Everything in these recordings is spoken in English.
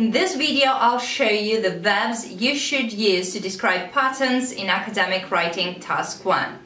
In this video, I'll show you the verbs you should use to describe patterns in academic writing task 1.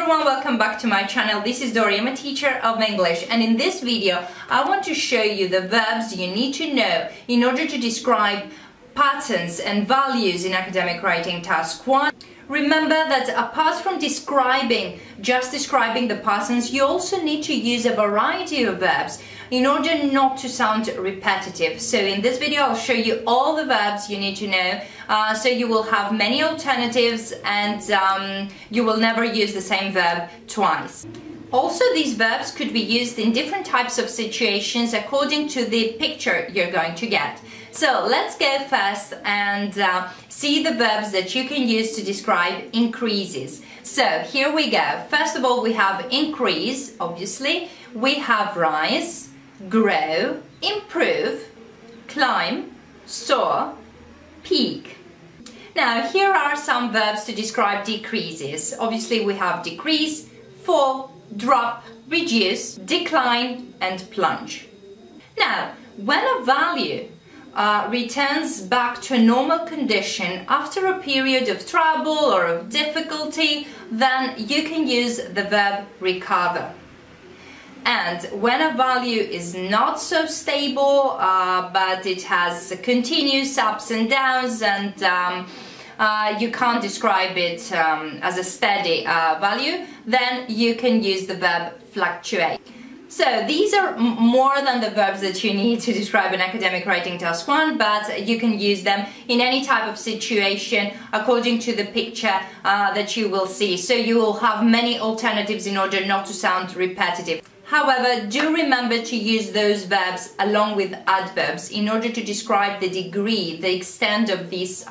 Welcome back to my channel. This is Dori. I'm a teacher of English, and in this video I want to show you the verbs you need to know in order to describe patterns and values in academic writing task 1. Remember that apart from just describing the patterns, you also need to use a variety of verbs in order not to sound repetitive. So in this video I'll show you all the verbs you need to know, so you will have many alternatives and you will never use the same verb twice. Also, these verbs could be used in different types of situations according to the picture you're going to get. So let's go first and see the verbs that you can use to describe increases. So here we go. First of all, we have increase, obviously. We have rise, grow, improve, climb, soar, peak. Now here are some verbs to describe decreases. Obviously we have decrease, fall, drop, reduce, decline and plunge. Now when a value returns back to a normal condition after a period of trouble or of difficulty, then you can use the verb recover. And when a value is not so stable, but it has continuous ups and downs, and you can't describe it as a steady value, then you can use the verb fluctuate. So these are more than the verbs that you need to describe an academic writing task 1, but you can use them in any type of situation according to the picture that you will see. So you will have many alternatives in order not to sound repetitive. However, do remember to use those verbs along with adverbs in order to describe the degree, the extent of this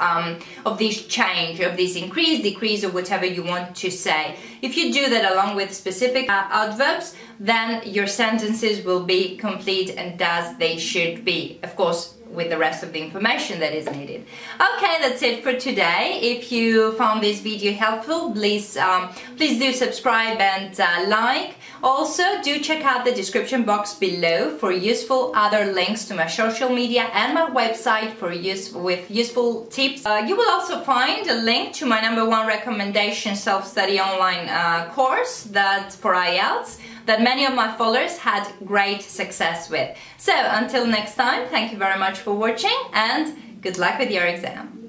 change, of this increase, decrease, or whatever you want to say. If you do that along with specific adverbs, then your sentences will be complete and as they should be. Of course, with the rest of the information that is needed. Okay, that's it for today. If you found this video helpful, please do subscribe and like. Also, do check out the description box below for useful other links to my social media and my website with useful tips. You will also find a link to my #1 recommendation self-study online course for IELTS that many of my followers had great success with. So until next time, thank you very much for watching and good luck with your exam.